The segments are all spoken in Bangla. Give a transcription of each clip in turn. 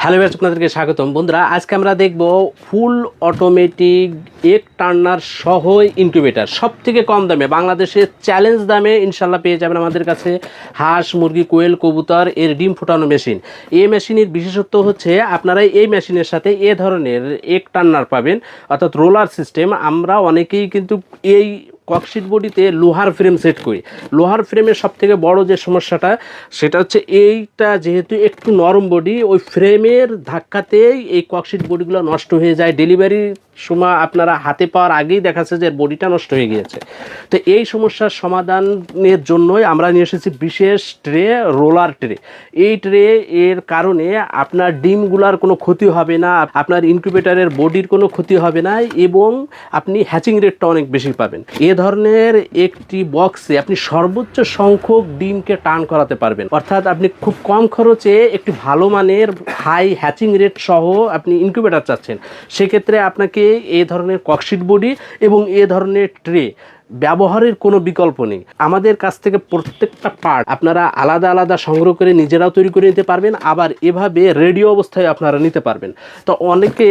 হ্যালো ভিউয়ার্স, আপনাদেরকে স্বাগতম। বন্ধুরা, আজকে আমরা দেখব ফুল অটোমেটিক এক টার্নার সহ ইনকিউবেটার সব থেকে কম দামে, বাংলাদেশে চ্যালেঞ্জ দামে ইনশাল্লাহ পেয়ে যাবেন আমাদের কাছে। হাঁস, মুরগি, কোয়েল, কবুতর এর ডিম ফোটানো মেশিন। এই মেশিনের বিশেষত্ব হচ্ছে আপনারা এই মেশিনের সাথে এ ধরনের এক টার্নার পাবেন, অর্থাৎ রোলার সিস্টেম। আমরা অনেকেই কিন্তু এই ককশিট বডিতে লোহার ফ্রেম সেট করি। লোহার ফ্রেমের সব থেকে বড় যে সমস্যাটা, সেটা হচ্ছে এইটা যেহেতু একটু নরম বডি, ওই ফ্রেমের ধাক্কাতেই এই ককশিট বডিগুলো নষ্ট হয়ে যায়। ডেলিভারির সময় আপনারা হাতে পাওয়ার আগেই দেখা যাচ্ছে যে বডিটা নষ্ট হয়ে গিয়েছে। তো এই সমস্যার সমাধানের জন্যই আমরা নিয়ে এসেছি বিশেষ ট্রে, রোলার ট্রে। এই ট্রে এর কারণে আপনার ডিমগুলার কোনো ক্ষতি হবে না, আপনার ইনকিউবেটারের বডির কোনো ক্ষতি হবে না, এবং আপনি হ্যাচিং রেটটা অনেক বেশি পাবেন। এ ধরনের একটি বক্সে আপনি সর্বোচ্চ সংখ্যক ডিমকে টার্ন করাতে পারবেন, অর্থাৎ আপনি খুব কম খরচে একটি ভালো মানের হাই হ্যাচিং রেট সহ আপনি ইনকিউবেটার চাচ্ছেন। সেক্ষেত্রে আপনাকে এই ধরনের ককশিট বডি এবং এ ধরনের ট্রে ব্যবহারের কোনো বিকল্প নেই। আমাদের কাছ থেকে প্রত্যেকটা পার্ট আপনারা আলাদা আলাদা সংগ্রহ করে নিজেরাও তৈরি করে নিতে পারবেন, আবার এভাবে রেডিও অবস্থায় আপনারা নিতে পারবেন। তো অনেকে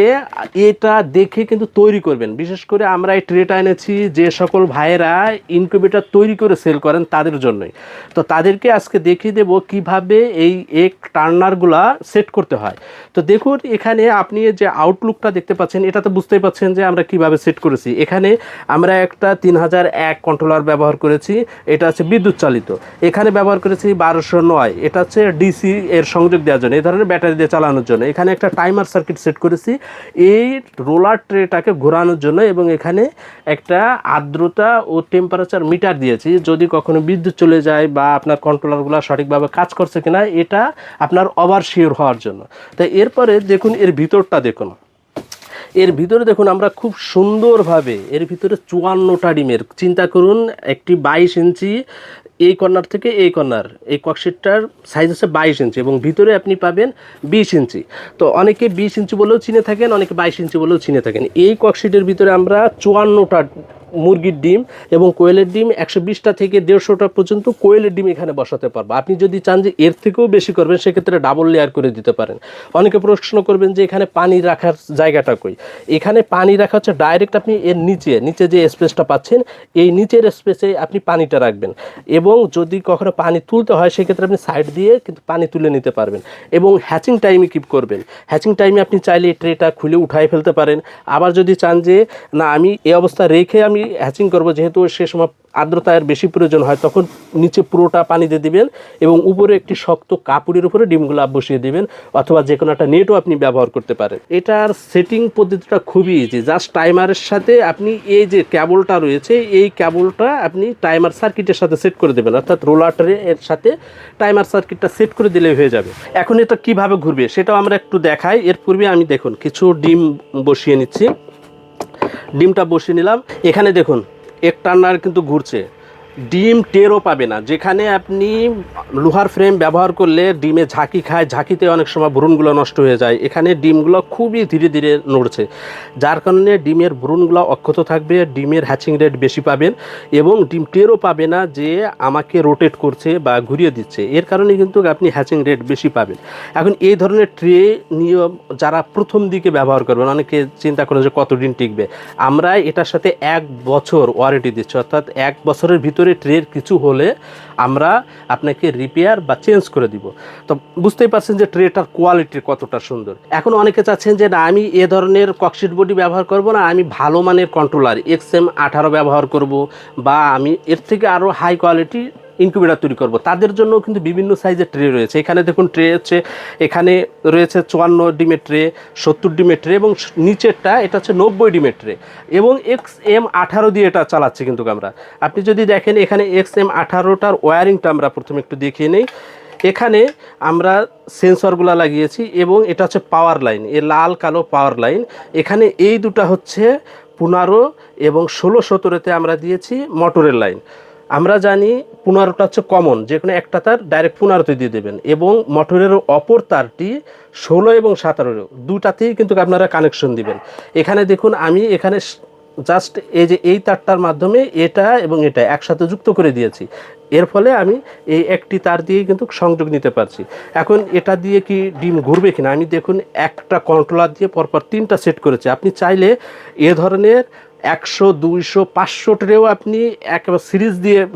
এটা দেখে কিন্তু তৈরি করবেন। বিশেষ করে আমরা এই ট্রেটা এনেছি যে সকল ভাইয়েরা ইনকিউবেটর তৈরি করে সেল করেন তাদের জন্যই। তো তাদেরকে আজকে দেখিয়ে দেব কিভাবে এই এক টার্নারগুলা সেট করতে হয়। তো দেখুন, এখানে আপনি যে আউটলুকটা দেখতে পাচ্ছেন, এটা তো বুঝতেই পাচ্ছেন যে আমরা কিভাবে সেট করেছি। এখানে আমরা একটা 3001 কন্ট্রোলার ব্যবহার করেছি, এটা হচ্ছে বিদ্যুৎ চালিত। এখানে ব্যবহার করেছি 1209, এটা হচ্ছে ডিসি এর সংযোগ দেওয়ার জন্য, এই ধরনের ব্যাটারি দিয়ে চালানোর জন্য। এখানে একটা টাইমার সার্কিট সেট করেছি এই রোলার ট্রেটাকে ঘোরানোর জন্য, এবং এখানে একটা আর্দ্রতা ও টেম্পারেচার মিটার দিয়েছি, যদি কখনো বিদ্যুৎ চলে যায় বা আপনার কন্ট্রোলারগুলো সঠিকভাবে কাজ করছে কিনা এটা আপনার ওভার শিওর হওয়ার জন্য। তাই এরপরে দেখুন, এর ভিতরটা দেখুন। এর ভিতরে দেখুন, আমরা খুব সুন্দরভাবে এর ভিতরে 54টা ডিমের, চিন্তা করুন একটি 22 ইঞ্চি এই কর্নার থেকে এই কর্নার, এই ককশিটটার সাইজ হচ্ছে 22 ইঞ্চি, এবং ভিতরে আপনি পাবেন 20 ইঞ্চি। তো অনেকে 20 ইঞ্চি বলেও চিনে থাকেন, অনেকে 22 ইঞ্চি বলেও চিনে থাকেন। এই ককশিটের ভিতরে আমরা 54টা মুরগির ডিম এবং কোয়েলের ডিম 120টা থেকে 150টা পর্যন্ত কোয়েলের ডিম এখানে বসাতে পারবো। আপনি যদি চান যে এর থেকেও বেশি করবেন, সেক্ষেত্রে ডাবল লেয়ার করে দিতে পারেন। অনেকে প্রশ্ন করবেন যে এখানে পানি রাখার জায়গাটা কই। এখানে পানি রাখা হচ্ছে ডাইরেক্ট আপনি এর নিচে যে স্পেসটা পাচ্ছেন, এই নিচের স্পেসে আপনি পানিটা রাখবেন, এবং যদি কখনো পানি তুলতে হয় সেক্ষেত্রে আপনি সাইড দিয়ে কিন্তু পানি তুলে নিতে পারবেন। এবং হ্যাচিং টাইমে কিপ করবেন, হ্যাচিং টাইমে আপনি চাইলে এই ট্রেটা খুলে উঠাই ফেলতে পারেন। আবার যদি চান যে না, আমি এই অবস্থা রেখে আমি হ্যাচিং করব, যেহেতু সে সময় আর্দ্রতার বেশি প্রয়োজন হয়, তখন নিচে পুরোটা পানি দিয়ে দিবেন এবং উপরে একটি শক্ত কাপড়ের উপরে ডিমগুলো বসিয়ে দিবেন, অথবা যে কোনো একটা নেটও আপনি ব্যবহার করতে পারেন। এটার সেটিং পদ্ধতিটা খুবই ইজি। জাস্ট টাইমারের সাথে আপনি এই যে কেবলটা রয়েছে, এই কেবলটা আপনি টাইমার সার্কিটের সাথে সেট করে দেবেন, অর্থাৎ রোলারে এর সাথে টাইমার সার্কিটটা সেট করে দিলেই হয়ে যাবে। এখন এটা কিভাবে ঘুরবে সেটাও আমরা একটু দেখাই। এর পূর্বে আমি দেখুন কিছু ডিম বসিয়ে নিচ্ছি। ডিমটা বসিয়ে নিলাম। এখানে দেখুন এক টার্নার কিন্তু ঘুরছে, ডিম টেরও পাবে না। যেখানে আপনি লোহার ফ্রেম ব্যবহার করলে ডিমে ঝাঁকি খায়, ঝাঁকিতে অনেক সময় ভ্রূণগুলো নষ্ট হয়ে যায়। এখানে ডিমগুলো খুবই ধীরে ধীরে নড়ছে, যার কারণে ডিমের ভ্রূণগুলো অক্ষত থাকবে, ডিমের হ্যাচিং রেট বেশি পাবেন, এবং ডিম টেরও পাবে না যে আমাকে রোটেট করছে বা ঘুরিয়ে দিচ্ছে। এর কারণে কিন্তু আপনি হ্যাচিং রেট বেশি পাবেন। এখন এই ধরনের ট্রে নিয়ে যারা প্রথম দিকে ব্যবহার করবেন, অনেকে চিন্তা করেন যে কতদিন টিকবে। আমরা এটার সাথে 1 বছর ওয়ারেন্টি দিচ্ছি, অর্থাৎ 1 বছরের ভিতরে ট্রের কিছু হলে আমরা আপনাকে রিপেয়ার বা চেঞ্জ করে দিব। তো বুঝতেই পারছেন যে ট্রেটার কোয়ালিটি কতটা সুন্দর। এখন অনেকে চাচ্ছেন যে না, আমি এ ধরনের ককশিট বডি ব্যবহার করব না, আমি ভালো মানের কন্ট্রোলার XM18 ব্যবহার করব, বা আমি এর থেকে আরও হাই কোয়ালিটি ইনকিউবেটর তৈরি করব। তাদের জন্য কিন্তু বিভিন্ন সাইজের ট্রে রয়েছে। এখানে দেখুন ট্রে হচ্ছে, এখানে রয়েছে 54 ডিমের ট্রে, 70 ডিমের ট্রে, এবং নিচেরটা এটা হচ্ছে 90 ডিমের ট্রে, এবং XM18 দিয়ে এটা চালাচ্ছি কিন্তু আমরা। আপনি যদি দেখেন এখানে XM18টার ওয়্যারিংটা আমরা প্রথমে একটু দেখিয়ে নেই। এখানে আমরা সেন্সরগুলো লাগিয়েছি, এবং এটা হচ্ছে পাওয়ার লাইন, এ লাল কালো পাওয়ার লাইন। এখানে এই দুটা হচ্ছে 15 এবং 16-17তে আমরা দিয়েছি মোটরের লাইন। আমরা জানি 15টা হচ্ছে কমন, যে কোনো একটা তার ডাইরেক্ট 15তে দিয়ে দেবেন, এবং মোটরের অপর তারটি 16 এবং 17 দুটাতেই কিন্তু আপনারা কানেকশন দিবেন। এখানে দেখুন আমি এখানে জাস্ট এই যে এই তারটার মাধ্যমে এটা এবং এটা একসাথে যুক্ত করে দিয়েছি। এর ফলে আমি এই একটি তার দিয়ে কিন্তু সংযোগ নিতে পারছি। এখন এটা দিয়ে কি ডিম ঘুরবে কিনা আমি দেখুন একটা কন্ট্রোলার দিয়ে পরপর 3টা সেট করেছি। আপনি চাইলে এ ধরনের 100, 200, 500 ট্রেও আপনি একেবারে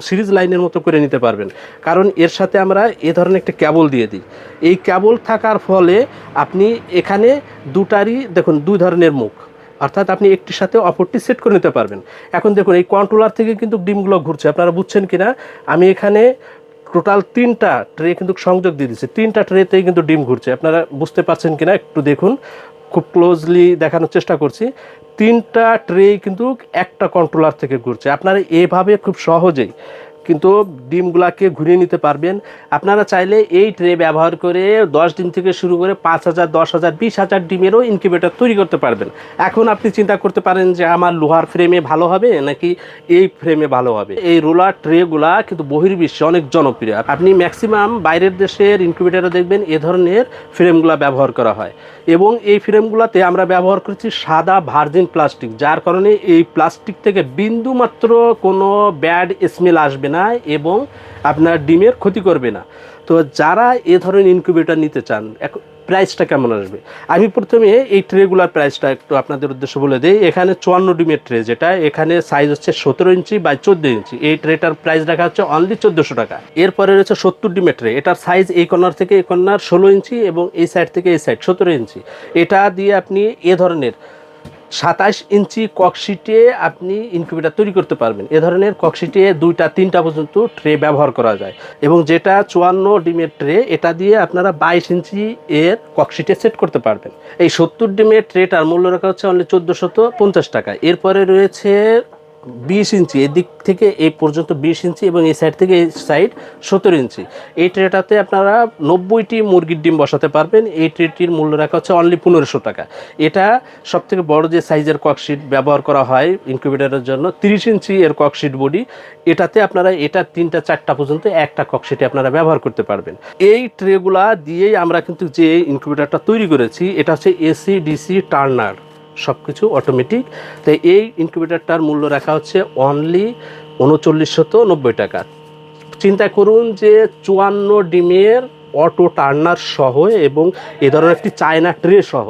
সিরিজ লাইনের মতো করে নিতে পারবেন, কারণ এর সাথে আমরা এ ধরনের একটা কেবল দিয়ে দিই। এই কেবল থাকার ফলে আপনি এখানে দুটারই দেখুন 2 ধরনের মুখ, অর্থাৎ আপনি একটির সাথে অপরটি সেট করে নিতে পারবেন। এখন দেখুন এই কন্ট্রোলার থেকে কিন্তু ডিমগুলো ঘুরছে, আপনারা বুঝছেন কিনা। আমি এখানে টোটাল 3টা ট্রে কিন্তু সংযোগ দিয়ে দিচ্ছি, 3টা ট্রেতেই কিন্তু ডিম ঘুরছে। আপনারা বুঝতে পারছেন কিনা একটু দেখুন, খুব ক্লোজলি দেখানোর চেষ্টা করছি। 3টা ট্রে কিন্তু একটা কন্ট্রোলার থেকে ঘুরছে। আপনারা এভাবে খুব সহজেই কিন্তু ডিমগুলাকে ঘুরিয়ে নিতে পারবেন। আপনারা চাইলে এই ট্রে ব্যবহার করে 10 ডিম থেকে শুরু করে 5,000, 10,000, 20,000 ডিমেরও ইনকিউবেটর তৈরি করতে পারবেন। এখন আপনি চিন্তা করতে পারেন যে আমার লোহার ফ্রেমে ভালো হবে নাকি এই ফ্রেমে ভালো হবে। এই রোলার ট্রেগুলা কিন্তু বহির্বিশ্বে অনেক জনপ্রিয়। আপনি ম্যাক্সিমাম বাইরের দেশের ইনকিউবেটরে দেখবেন এ ধরনের ফ্রেমগুলো ব্যবহার করা হয়, এবং এই ফ্রেমগুলোতে আমরা ব্যবহার করছি সাদা ভার্জিন প্লাস্টিক, যার কারণে এই প্লাস্টিক থেকে বিন্দুমাত্র কোনো ব্যাড স্মেল আসবে না এবং আপনার ডিমের ক্ষতি করবে না। তো যারা এ ধরনের ইনকিউবেটর নিতে চান, প্রাইসটা কেমন আসবে? আমি প্রথমে এই ট্রেগুলার প্রাইসটা একটু আপনাদের উদ্দেশ্যে বলে দিই। এখানে 54 ডিমের ট্রে, যেটা এখানে সাইজ হচ্ছে 17 ইঞ্চি বাই 14 ইঞ্চি, এই ট্রেটার প্রাইস রাখা হচ্ছে অনলি 1400 টাকা। এরপরে রয়েছে 70 ডিমের ট্রে, এটার সাইজ এই কর্নার থেকে এই কর্নার 16 ইঞ্চি এবং এই সাইড থেকে এই সাইড 17 ইঞ্চি। এটা দিয়ে আপনি এ ধরনের 27 ইঞ্চি ককশিটে আপনি ইনকিউবেটর তৈরি করতে পারবেন। এ ধরনের ককশিটে 2টা 3টা পর্যন্ত ট্রে ব্যবহার করা যায়, এবং যেটা 54 ডিমের ট্রে, এটা দিয়ে আপনারা 22 ইঞ্চি এর ককশিটে সেট করতে পারবেন। এই 70 ডিমের ট্রেটার মূল্য রাখা হচ্ছে অনলি 1450 টাকা। এরপরে রয়েছে 20 ইঞ্চি, এদিক থেকে এই পর্যন্ত 20 ইঞ্চি এবং এই সাইড থেকে এই সাইড 17 ইঞ্চি। এই ট্রেটাতে আপনারা 90টি মুরগির ডিম বসাতে পারবেন। এই ট্রেটির মূল্য রাখা হচ্ছে অনলি 1500 টাকা। এটা সবথেকে বড় যে সাইজের ককশিট ব্যবহার করা হয় ইনকিউবেটরের জন্য, 30 ইঞ্চি এর ককশিট বডি। এটাতে আপনারা এটা 3টা 4টা পর্যন্ত একটা ককশিটে আপনারা ব্যবহার করতে পারবেন। এই ট্রেগুলা দিয়েই আমরা কিন্তু যে ইনকিউবেটরটা তৈরি করেছি, এটা হচ্ছে এসি ডিসি টার্নার, সব কিছু অটোমেটিক। তাই এই ইনকিউবেটরটার মূল্য রাখা হচ্ছে অনলি 3990 টাকা। চিন্তা করুন যে 54 ডিমের অটো টার্নার সহ এবং এ ধরনের একটি চায়না ট্রে সহ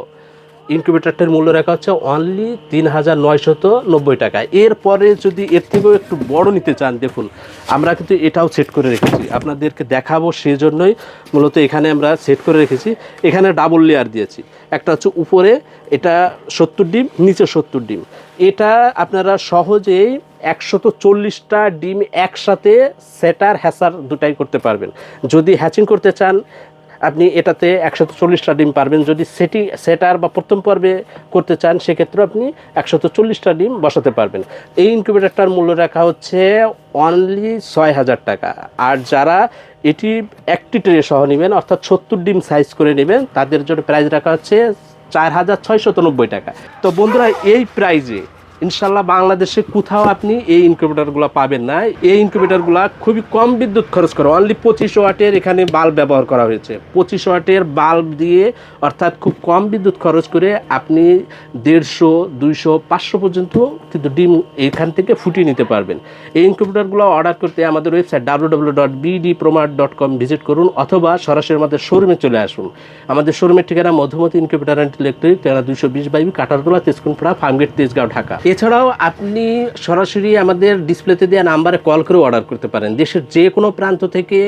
ইনকিউবেটরটার মূল্য রাখা হচ্ছে অনলি 3990 টাকা। এরপরে যদি এর থেকেও একটু বড় নিতে চান, দেখুন আমরা কিন্তু এটাও সেট করে রেখেছি, আপনাদেরকে দেখাবো সেজন্যই মূলত এখানে আমরা সেট করে রেখেছি। এখানে ডাবল লেয়ার দিয়েছি, একটা হচ্ছে উপরে এটা 70 ডিম, নিচে 70 ডিম। এটা আপনারা সহজেই 140টা ডিম একসাথে সেটার হ্যাচার দুটাই করতে পারবেন। যদি হ্যাচিং করতে চান আপনি এটাতে 140টা ডিম পারবেন। যদি সেটার বা প্রথম পর্বে করতে চান সেক্ষেত্রে আপনি 140টা ডিম বসাতে পারবেন। এই ইনকিউবেটরটার মূল্য রাখা হচ্ছে অনলি 6000 টাকা। আর যারা এটি একটি ট্রে সহ নেবেন, অর্থাৎ 70 ডিম সাইজ করে নেবেন, তাদের জন্য প্রাইস রাখা হচ্ছে 4690 টাকা। তো বন্ধুরা, এই প্রাইজে ইনশাল্লাহ বাংলাদেশে কোথাও আপনি এই ইনকিউবেটরগুলো পাবেন না। এই ইনকিউবেটরগুলো খুবই কম বিদ্যুৎ খরচ করে, অনলি 25 ওয়াটের এখানে বাল্ব ব্যবহার করা হয়েছে। 25 ওয়াটের বাল্ব দিয়ে, অর্থাৎ খুব কম বিদ্যুৎ খরচ করে আপনি 150, 200, 500 পর্যন্ত কিন্তু ডিম এখান থেকে ফুটিয়ে নিতে পারবেন। এই ইনকিউবেটরগুলো অর্ডার করতে আমাদের ওয়েবসাইট www.bdpromat.com ভিজিট করুন, অথবা সরাসরি আমাদের শোরুমে চলে আসুন। আমাদের শোরুমের ঠিকানা মধুমতি ইনকিউবেটর অ্যান্ড ইলেকট্রিক, ঠিকানা 220 বাইবি, কাটারতলা, তেজকুনপাড়া, ফার্মগেট, তেজগাঁও, ঢাকা। এছাড়াও আপনি সরাসরি আমাদের ডিসপ্লেতে দেওয়া নাম্বারে কল করে অর্ডার করতে পারেন। দেশের যে কোনো প্রান্ত থেকে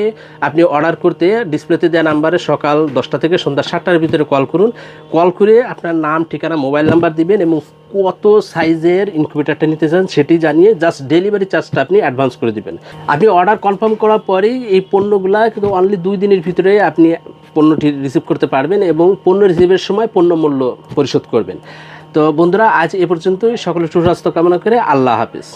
আপনি অর্ডার করতে ডিসপ্লেতে দেওয়া নাম্বারে সকাল 10টা থেকে সন্ধ্যা 7টার ভিতরে কল করুন। কল করে আপনার নাম, ঠিকানা, মোবাইল নাম্বার দিবেন এবং কত সাইজের ইনকিউবেটরটা নিতে চান সেটি জানিয়ে জাস্ট ডেলিভারি চার্জটা আপনি অ্যাডভান্স করে দিবেন। আপনি অর্ডার কনফার্ম করার পরেই এই পণ্যগুলো কিন্তু অনলি 2 দিনের ভিতরে আপনি পণ্যটি রিসিভ করতে পারবেন এবং পণ্য রিসিভের সময় পণ্য মূল্য পরিশোধ করবেন। তো বন্ধুরা, আজ এ পর্যন্তই। সকলের সুস্বাস্থ্য কামনা করে আল্লাহ হাফেজ।